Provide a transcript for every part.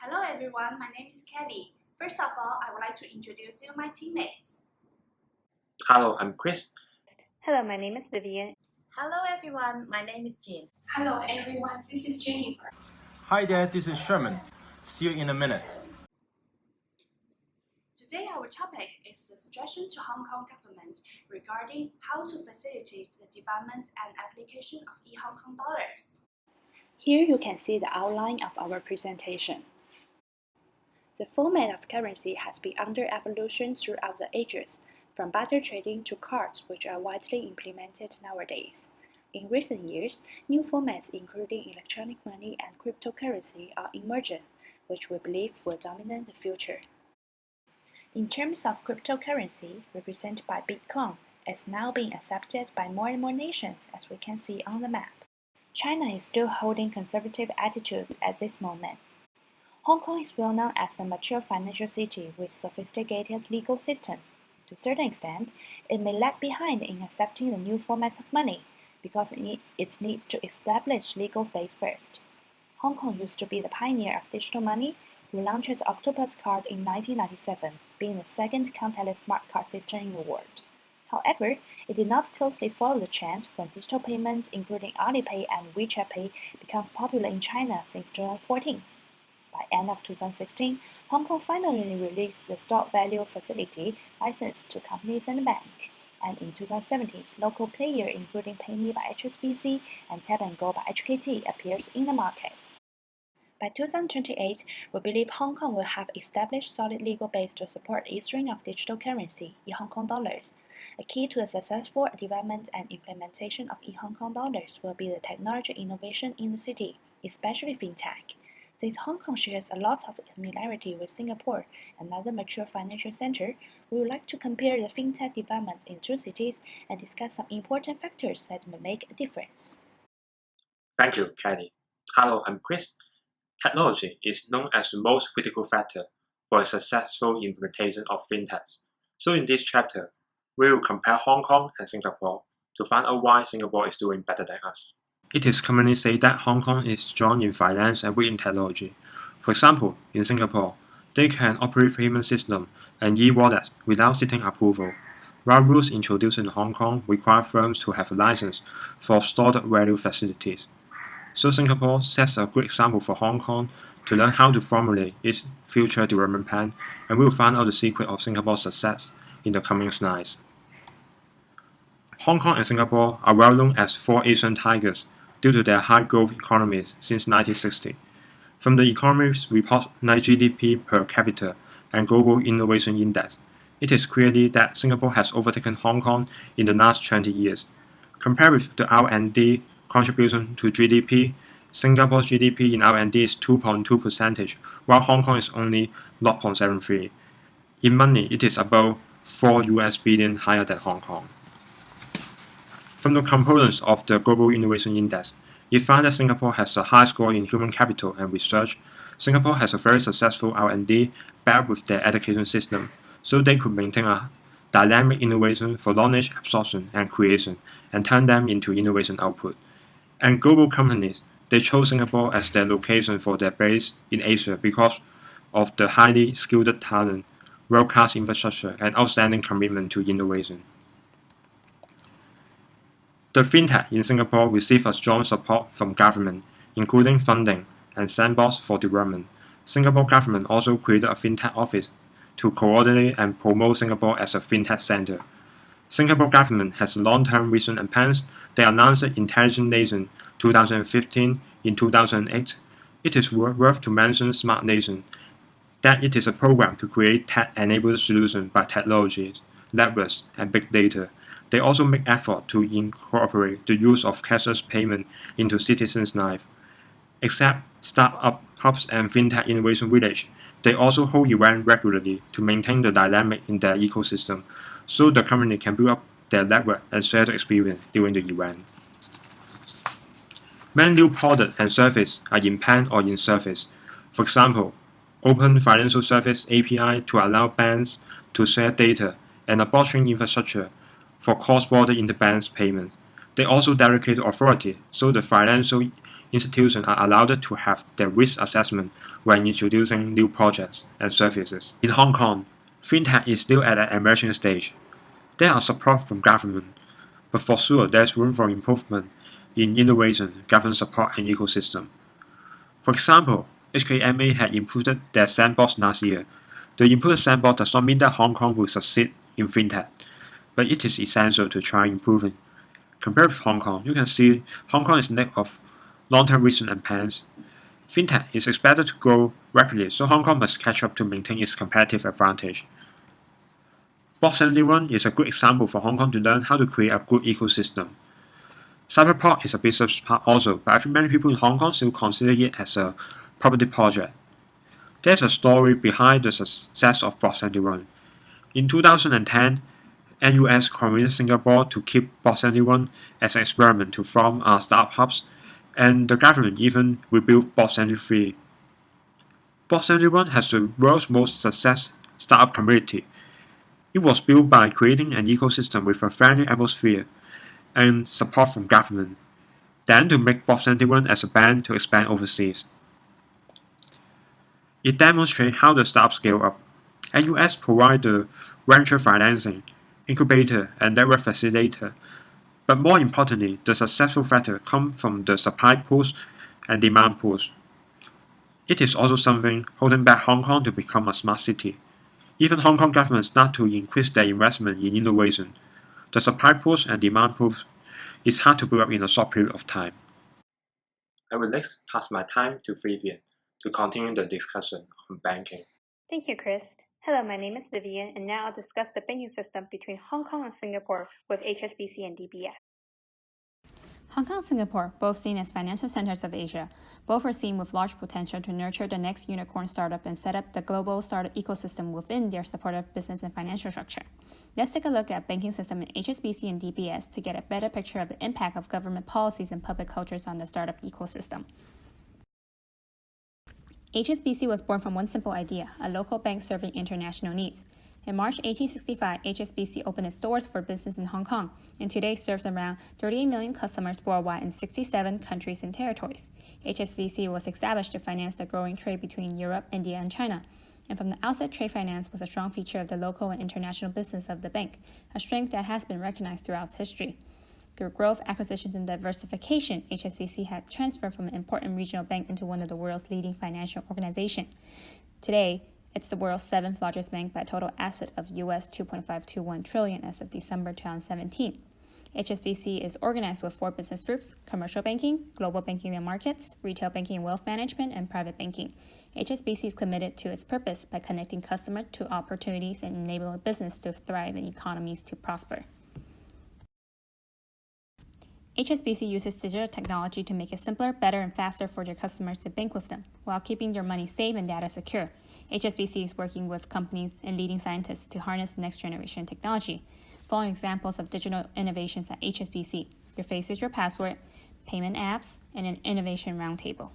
Hello everyone, my name is Kelly. First of all, I would like to introduce you my teammates. Hello, I'm Chris. Hello, my name is Vivian. Hello everyone, my name is Jean. Hello everyone, this is Jennifer. Hi there, this is Sherman. See you in a minute. Today our topic is the suggestion to Hong Kong government regarding how to facilitate the development and application of e-Hong Kong dollars. Here you can see the outline of our presentation. The format of currency has been under evolution throughout the ages, from barter trading to cards, which are widely implemented nowadays. In recent years, new formats including electronic money and cryptocurrency are emerging, which we believe will dominate the future. In terms of cryptocurrency, represented by Bitcoin, it's now being accepted by more and more nations, as we can see on the map. China is still holding conservative attitudes at this moment. Hong Kong is well known as a mature financial city with sophisticated legal system. To a certain extent, it may lag behind in accepting the new formats of money because it needs to establish legal phase first. Hong Kong used to be the pioneer of digital money. We launched the Octopus card in 1997, being the second contactless smart card system in the world. However, it did not closely follow the trend when digital payments, including Alipay and WeChat Pay, becomes popular in China since 2014. By end of 2016, Hong Kong finally released the stock value facility licensed to companies and banks. And in 2017, local players including PayMe by HSBC and Tap & Go by HKT appears in the market. By 2028, we believe Hong Kong will have established solid legal base to support the issuing of digital currency, e-Hong Kong dollars. A key to the successful development and implementation of e-Hong Kong dollars will be the technology innovation in the city, especially fintech. Since Hong Kong shares a lot of similarity with Singapore, another mature financial center, we would like to compare the fintech development in two cities and discuss some important factors that may make a difference. Thank you, Kelly. Hello, I'm Chris. Technology is known as the most critical factor for a successful implementation of fintechs. So in this chapter, we will compare Hong Kong and Singapore to find out why Singapore is doing better than us. It is commonly said that Hong Kong is strong in finance and weak in technology. For example, in Singapore, they can operate payment system and e-wallets without seeking approval, while rules introduced in Hong Kong require firms to have a license for stored value facilities. So Singapore sets a good example for Hong Kong to learn how to formulate its future development plan, and we will find out the secret of Singapore's success in the coming slides. Hong Kong and Singapore are well known as four Asian tigers due to their high growth economies since 1960. From the economies report like GDP per capita and Global Innovation Index, it is clear that Singapore has overtaken Hong Kong in the last 20 years. Compared with the R&D contribution to GDP, Singapore's GDP in R&D is 2.2%, while Hong Kong is only 0.73. In money, it is about $4 billion higher than Hong Kong. From the components of the Global Innovation Index, you find that Singapore has a high score in human capital and research. Singapore has a very successful R&D backed with their education system, so they could maintain a dynamic innovation for knowledge absorption and creation and turn them into innovation output. And global companies, they chose Singapore as their location for their base in Asia because of the highly skilled talent, world-class infrastructure, and outstanding commitment to innovation. The fintech in Singapore received a strong support from government, including funding and sandbox for development. Singapore government also created a fintech office to coordinate and promote Singapore as a fintech center. Singapore government has long-term vision and plans. They announced Intelligent Nation 2015 in 2008. It is worth to mention Smart Nation, that it is a program to create tech-enabled solutions by technologies, networks, and big data. They also make effort to incorporate the use of cashless payment into citizens' life. Except startup hubs and fintech innovation village, they also hold events regularly to maintain the dynamic in their ecosystem, so the company can build up their network and share the experience during the event. Many new products and services are in plan or in service. For example, Open Financial Service API to allow banks to share data and a blockchain infrastructure for cross-border interbank payments. They also delegate authority so the financial institutions are allowed to have their risk assessment when introducing new projects and services. In Hong Kong, fintech is still at an emerging stage. There are support from government, but for sure there's room for improvement in innovation, government support, and ecosystem. For example, HKMA had improved their sandbox last year. The improved sandbox does not mean that Hong Kong will succeed in fintech, but it is essential to try improving. Compared with Hong Kong, you can see Hong Kong is lack of long-term vision and plans. Fintech is expected to grow rapidly, so Hong Kong must catch up to maintain its competitive advantage. Block 71 is a good example for Hong Kong to learn how to create a good ecosystem. Cyberport is a business part also, but I think many people in Hong Kong still consider it as a property project. There's a story behind the success of Block 71. In 2010, NUS convinced Singapore to keep Block 71 as an experiment to form startups, and the government even rebuilt Block 73. Block 71 has the world's most successful startup community. It was built by creating an ecosystem with a friendly atmosphere and support from government, then to make Block 71 as a brand to expand overseas. It demonstrates how the startups scale up. NUS provides the venture financing, incubator, and network facilitator. But more importantly, the successful factor comes from the supply pools and demand pools. It is also something holding back Hong Kong to become a smart city. Even Hong Kong government start to increase their investment in innovation. The supply pools and demand pools is hard to build up in a short period of time. I will next pass my time to Vivian to continue the discussion on banking. Thank you, Chris. Hello, my name is Vivian, and now I'll discuss the banking system between Hong Kong and Singapore with HSBC and DBS. Hong Kong and Singapore, both seen as financial centers of Asia, both are seen with large potential to nurture the next unicorn startup and set up the global startup ecosystem within their supportive business and financial structure. Let's take a look at banking system in HSBC and DBS to get a better picture of the impact of government policies and public cultures on the startup ecosystem. HSBC was born from one simple idea, a local bank serving international needs. In March 1865, HSBC opened its doors for business in Hong Kong, and today serves around 38 million customers worldwide in 67 countries and territories. HSBC was established to finance the growing trade between Europe, India, and China. And from the outset, trade finance was a strong feature of the local and international business of the bank, a strength that has been recognized throughout its history. Through growth, acquisitions, and diversification, HSBC had transferred from an important regional bank into one of the world's leading financial organizations. Today, it's the world's 7th largest bank by total asset of US $2.521 trillion as of December 2017. HSBC is organized with 4 business groups: commercial banking, global banking and markets, retail banking and wealth management, and private banking. HSBC is committed to its purpose by connecting customers to opportunities and enabling business to thrive and economies to prosper. HSBC uses digital technology to make it simpler, better, and faster for their customers to bank with them, while keeping their money safe and data secure. HSBC is working with companies and leading scientists to harness next-generation technology. Following examples of digital innovations at HSBC: Your Face is Your Password, payment apps, and an innovation roundtable.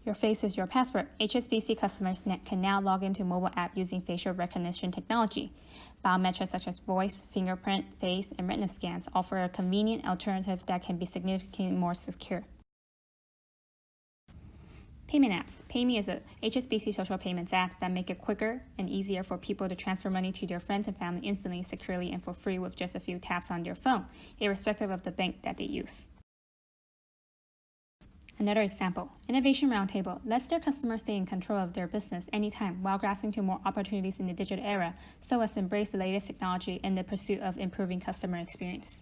Your Face is Your Password. HSBC customers can now log into mobile app using facial recognition technology. Biometrics such as voice, fingerprint, face, and retina scans offer a convenient alternative that can be significantly more secure. Payment apps. PayMe is a HSBC social payments apps that make it quicker and easier for people to transfer money to their friends and family instantly, securely, and for free with just a few taps on their phone, irrespective of the bank that they use. Another example, Innovation Roundtable lets their customers stay in control of their business anytime while grasping to more opportunities in the digital era, so as to embrace the latest technology in the pursuit of improving customer experience.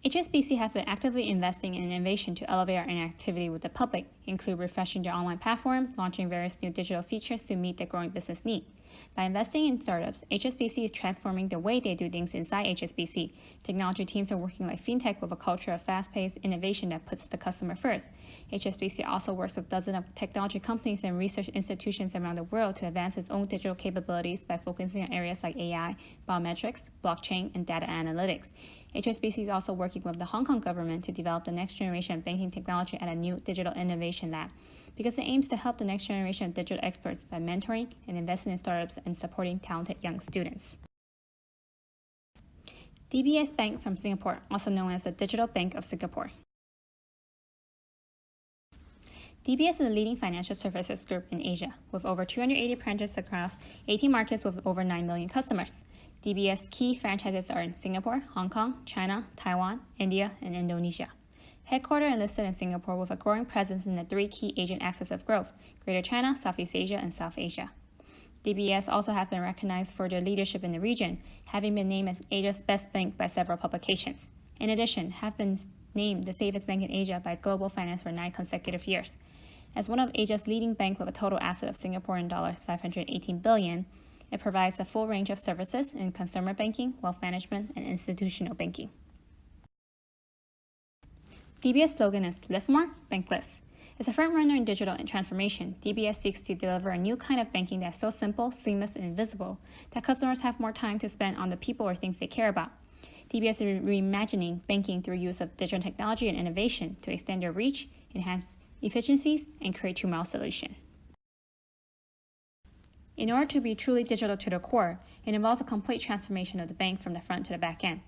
HSBC have been actively investing in innovation to elevate our interactivity with the public, include refreshing their online platform, launching various new digital features to meet the growing business need. By investing in startups, HSBC is transforming the way they do things inside HSBC. Technology teams are working like fintech with a culture of fast-paced innovation that puts the customer first. HSBC also works with dozens of technology companies and research institutions around the world to advance its own digital capabilities by focusing on areas like AI, biometrics, blockchain, and data analytics. HSBC is also working with the Hong Kong government to develop the next generation of banking technology at a new digital innovation lab, because it aims to help the next generation of digital experts by mentoring and investing in startups and supporting talented young students. DBS Bank from Singapore, also known as the Digital Bank of Singapore. DBS is a leading financial services group in Asia, with over 280 branches across 18 markets with over 9 million customers. DBS key franchises are in Singapore, Hong Kong, China, Taiwan, India, and Indonesia. Headquartered and listed in Singapore with a growing presence in the three key Asian axes of growth, Greater China, Southeast Asia, and South Asia. DBS also have been recognized for their leadership in the region, having been named as Asia's best bank by several publications. In addition, have been named the safest bank in Asia by Global Finance for 9 consecutive years. As one of Asia's leading banks with a total asset of Singaporean dollars 518 billion, it provides a full range of services in consumer banking, wealth management, and institutional banking. DBS slogan is Live More, Bank Less. As a frontrunner in digital transformation, DBS seeks to deliver a new kind of banking that's so simple, seamless, and invisible that customers have more time to spend on the people or things they care about. DBS is reimagining banking through use of digital technology and innovation to extend their reach, enhance efficiencies, and create tomorrow's solution. In order to be truly digital to the core, it involves a complete transformation of the bank from the front to the back end.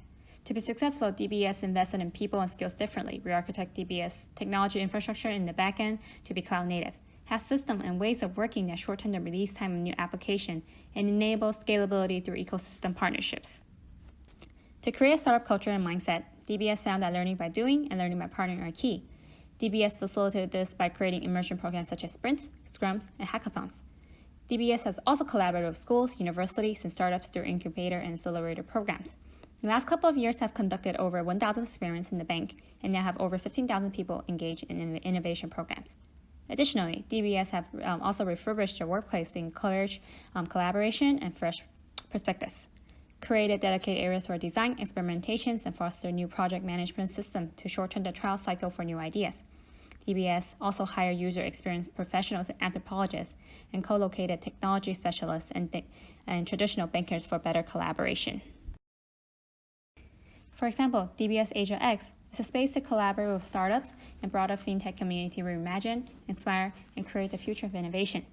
To be successful, DBS invested in people and skills differently, re-architect DBS technology infrastructure in the back end to be cloud native, have systems and ways of working that shorten the release time of new application, and enable scalability through ecosystem partnerships. To create a startup culture and mindset, DBS found that learning by doing and learning by partnering are key. DBS facilitated this by creating immersion programs such as sprints, scrums, and hackathons. DBS has also collaborated with schools, universities, and startups through incubator and accelerator programs. The last couple of years have conducted over 1,000 experiments in the bank and now have over 15,000 people engaged in innovation programs. Additionally, DBS have also refurbished their workplace to encourage collaboration and fresh perspectives, created dedicated areas for design, experimentations, and foster new project management system to shorten the trial cycle for new ideas. DBS also hired user experience professionals and anthropologists and co-located technology specialists and traditional bankers for better collaboration. For example, DBS Asia X is a space to collaborate with startups and broader fintech community to reimagine, inspire, and create the future of innovation.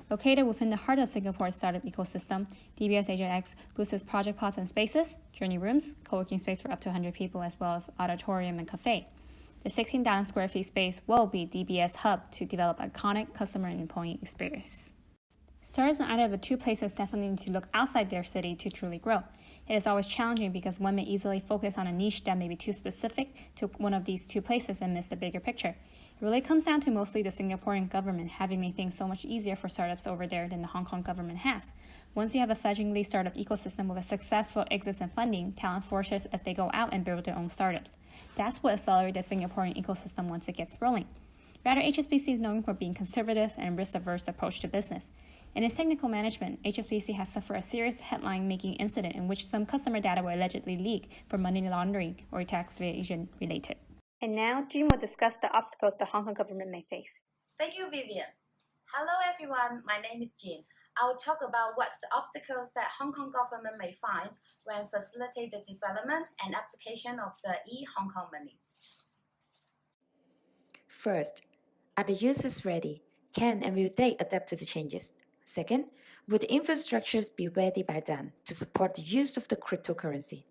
Located within the heart of Singapore's startup ecosystem, DBS Asia X boosts project pods and spaces, journey rooms, co-working space for up to 100 people, as well as auditorium and cafe. The 16,000 square feet space will be DBS hub to develop iconic customer and employee experience. Startups in either of the two places definitely need to look outside their city to truly grow. It is always challenging because one may easily focus on a niche that may be too specific to one of these two places and miss the bigger picture. It really comes down to mostly the Singaporean government having made things so much easier for startups over there than the Hong Kong government has. Once you have a fledgling startup ecosystem with a successful exits and funding, talent flourishes as they go out and build their own startups. That's what accelerates the Singaporean ecosystem once it gets rolling. Rather, HSBC is known for being conservative and risk-averse approach to business. In its technical management, HSBC has suffered a serious headline-making incident in which some customer data were allegedly leaked for money laundering or tax evasion related. And now, Jean will discuss the obstacles the Hong Kong government may face. Thank you, Vivian. Hello, everyone. My name is Jean. I will talk about what's the obstacles that Hong Kong government may find when facilitate the development and application of the e-Hong Kong money. First, are the users ready? Can and will they adapt to the changes? Second, will the infrastructures be ready by then to support the use of the cryptocurrency?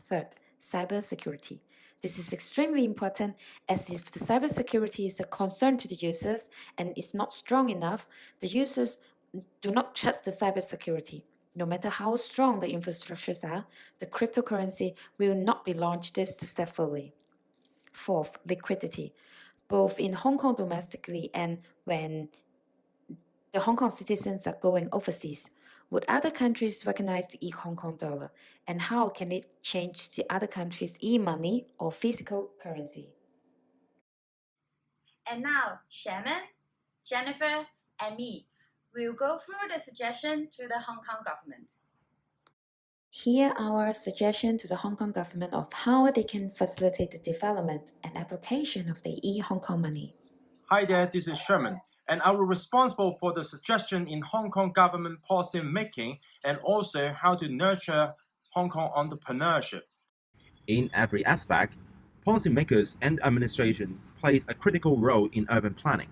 Third, cybersecurity. This is extremely important, as if the cybersecurity is a concern to the users and is not strong enough, the users do not trust the cybersecurity. No matter how strong the infrastructures are, the cryptocurrency will not be launched successfully. Fourth, liquidity. Both in Hong Kong domestically and when the Hong Kong citizens are going overseas, would other countries recognize the e-Hong Kong dollar, and how can it change the other countries' e-money or physical currency? And now, Sherman, Jennifer, and me will go through the suggestion to the Hong Kong government. Here are our suggestions to the Hong Kong government of how they can facilitate the development and application of the e-Hong Kong money. Hi there, this is Sherman, and I will be responsible for the suggestion in Hong Kong government policy making and also how to nurture Hong Kong entrepreneurship. In every aspect, policymakers and administration plays a critical role in urban planning.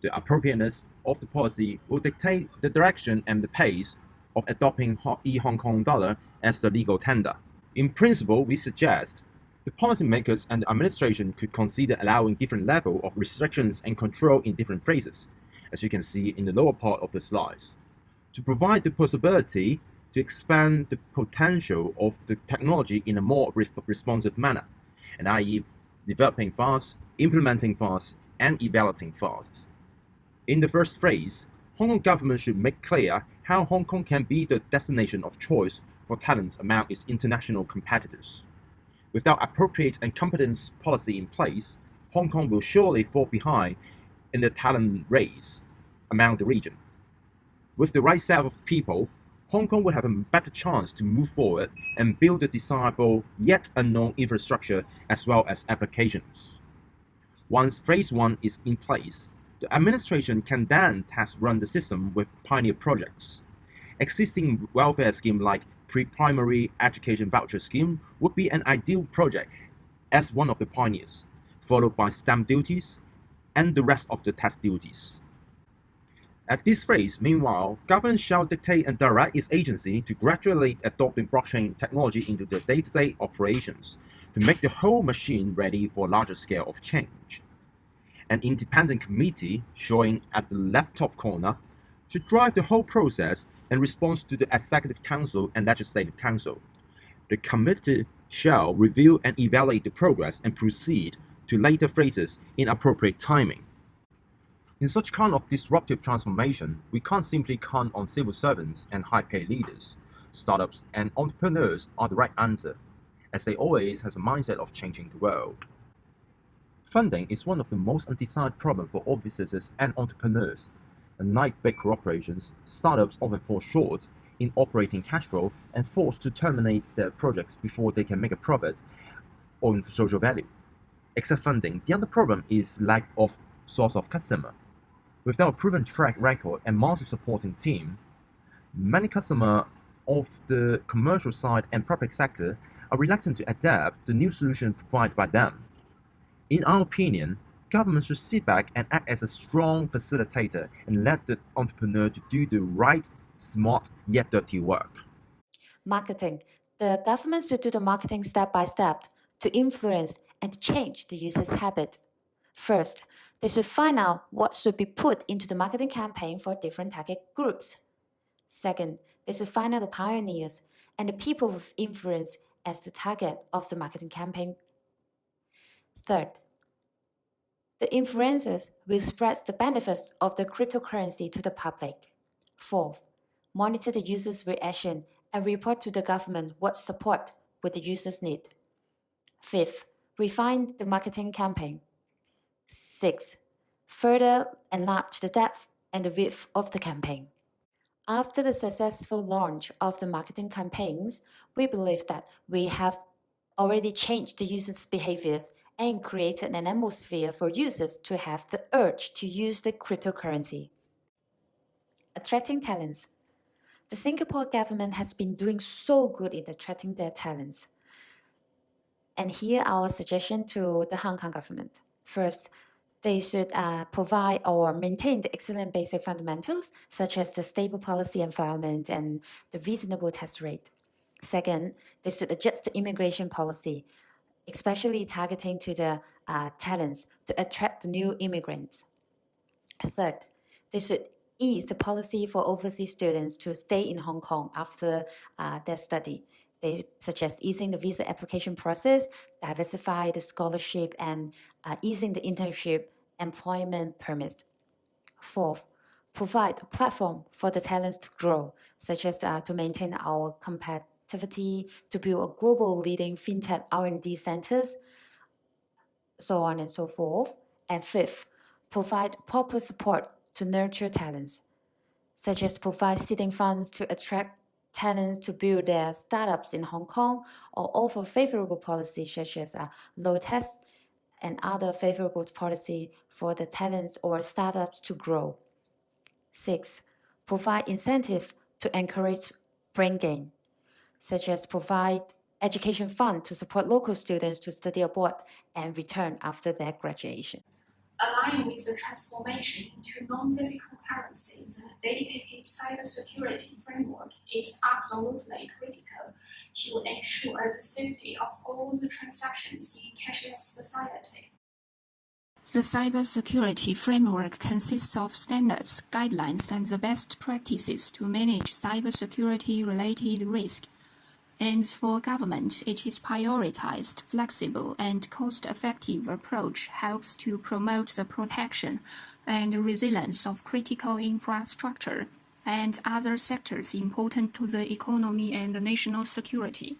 The appropriateness of the policy will dictate the direction and the pace of adopting e-Hong Kong dollar as the legal tender. In principle, we suggest the policymakers and the administration could consider allowing different level of restrictions and control in different phases, as you can see in the lower part of the slides, to provide the possibility to expand the potential of the technology in a more responsive manner, and i.e. developing fast, implementing fast, and evaluating fast. In the first phase, Hong Kong government should make clear how Hong Kong can be the destination of choice for talents among its international competitors. Without appropriate and competent policy in place, Hong Kong will surely fall behind in the talent race among the region. With the right set of people, Hong Kong would have a better chance to move forward and build the desirable yet unknown infrastructure as well as applications. Once phase 1 is in place, the administration can then test run the system with pioneer projects. Existing welfare scheme like pre-primary education voucher scheme would be an ideal project as one of the pioneers, followed by stamp duties and the rest of the tax duties. At this phase, meanwhile, government shall dictate and direct its agency to gradually adopting blockchain technology into their day-to-day operations to make the whole machine ready for a larger scale of change. An independent committee, showing at the left top corner, should drive the whole process in response to the Executive Council and Legislative Council. The committee shall review and evaluate the progress and proceed to later phases in appropriate timing. In such kind of disruptive transformation, we can't simply count on civil servants and high-paid leaders. Startups and entrepreneurs are the right answer, as they always have a mindset of changing the world. Funding is one of the most undesired problems for all businesses and entrepreneurs. Unlike big corporations, startups often fall short in operating cash flow and forced to terminate their projects before they can make a profit or social value. Except funding, the other problem is lack of source of customer. Without a proven track record and massive supporting team, many customers of the commercial side and public sector are reluctant to adapt the new solution provided by them. In our opinion, government should sit back and act as a strong facilitator and let the entrepreneur to do the right, smart, yet dirty work. Marketing. The government should do the marketing step by step to influence and change the user's habit. First, they should find out what should be put into the marketing campaign for different target groups. Second, they should find out the pioneers and the people with influence as the target of the marketing campaign. Third, the influencers will spread the benefits of the cryptocurrency to the public. Fourth, monitor the user's reaction and report to the government what support would the users need. Fifth, refine the marketing campaign. Sixth, further enlarge the depth and the width of the campaign. After the successful launch of the marketing campaigns, we believe that we have already changed the users' behaviors and created an atmosphere for users to have the urge to use the cryptocurrency. Attracting talents. The Singapore government has been doing so good in attracting their talents. And here are our suggestion to the Hong Kong government. First, they should provide or maintain the excellent basic fundamentals, such as the stable policy environment and the reasonable tax rate. Second, they should adjust the immigration policy, especially targeting to the talents to attract the new immigrants. Third, they should ease the policy for overseas students to stay in Hong Kong after their study. They suggest easing the visa application process, diversify the scholarship, and easing the internship employment permit. Fourth, provide a platform for the talents to grow, such as to maintain our competitivity, to build a global leading fintech R&D centers, so on and so forth. And fifth, provide proper support to nurture talents, such as provide seeding funds to attract talents to build their startups in Hong Kong, or offer favorable policies such as low tax and other favorable policy for the talents or startups to grow. 6. Provide incentives to encourage brain gain, such as provide education fund to support local students to study abroad and return after their graduation. Aligning with the transformation into non-physical currency, the dedicated cybersecurity framework is absolutely critical to ensure the safety of all the transactions in cashless society. The cybersecurity framework consists of standards, guidelines, and the best practices to manage cybersecurity-related risk. And for government, its prioritized, flexible, and cost-effective approach helps to promote the protection and resilience of critical infrastructure and other sectors important to the economy and national security.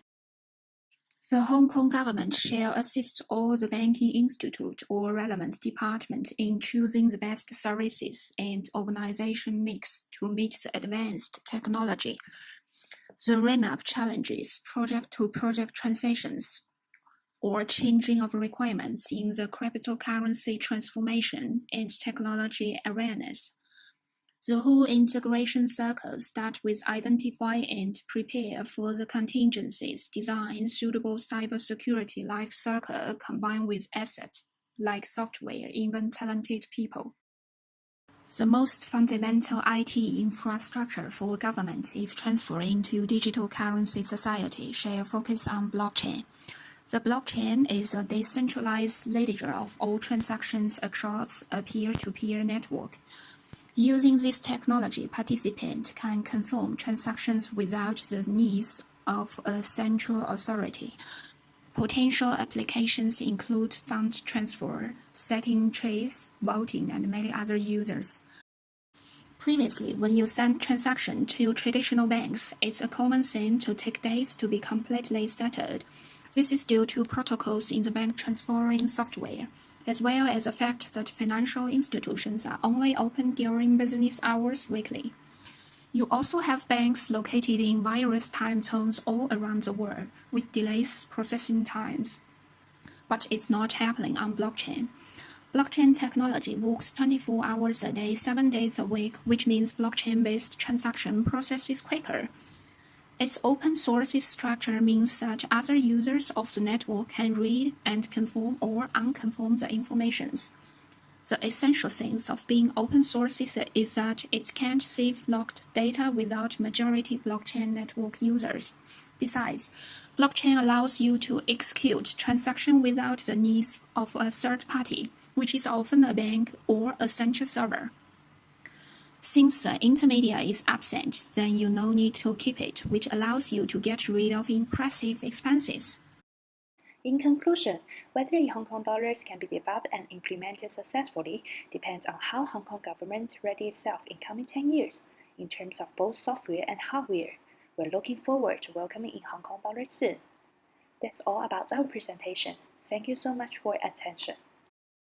The Hong Kong government shall assist all the banking institute or relevant department in choosing the best services and organization mix to meet the advanced technology. The remap challenges project-to-project transitions or changing of requirements in the cryptocurrency transformation and technology awareness. The whole integration cycle starts with identify and prepare for the contingencies, design suitable cybersecurity life cycle combined with assets like software, even talented people. The most fundamental IT infrastructure for government if transferring to digital currency society shall focus on blockchain. The blockchain is a decentralized ledger of all transactions across a peer-to-peer network. Using this technology, participants can confirm transactions without the needs of a central authority. Potential applications include fund transfer, setting trades, voting, and many other users. Previously, when you send transactions to traditional banks, it's a common thing to take days to be completely settled. This is due to protocols in the bank transferring software, as well as the fact that financial institutions are only open during business hours weekly. You also have banks located in various time zones all around the world, with delays processing times. But it's not happening on blockchain. Blockchain technology works 24 hours a day, 7 days a week, which means blockchain-based transaction processes quicker. Its open source structure means that other users of the network can read and confirm or unconfirm the informations. The essential things of being open source is that it can't save locked data without majority blockchain network users. Besides, blockchain allows you to execute transactions without the needs of a third party, which is often a bank or a central server. Since the intermediary is absent, then you no need to keep it, which allows you to get rid of impressive expenses. In conclusion, whether Hong Kong dollars can be developed and implemented successfully depends on how Hong Kong government ready itself in coming 10 years, in terms of both software and hardware. We're looking forward to welcoming in Hong Kong dollars soon. That's all about our presentation. Thank you so much for your attention.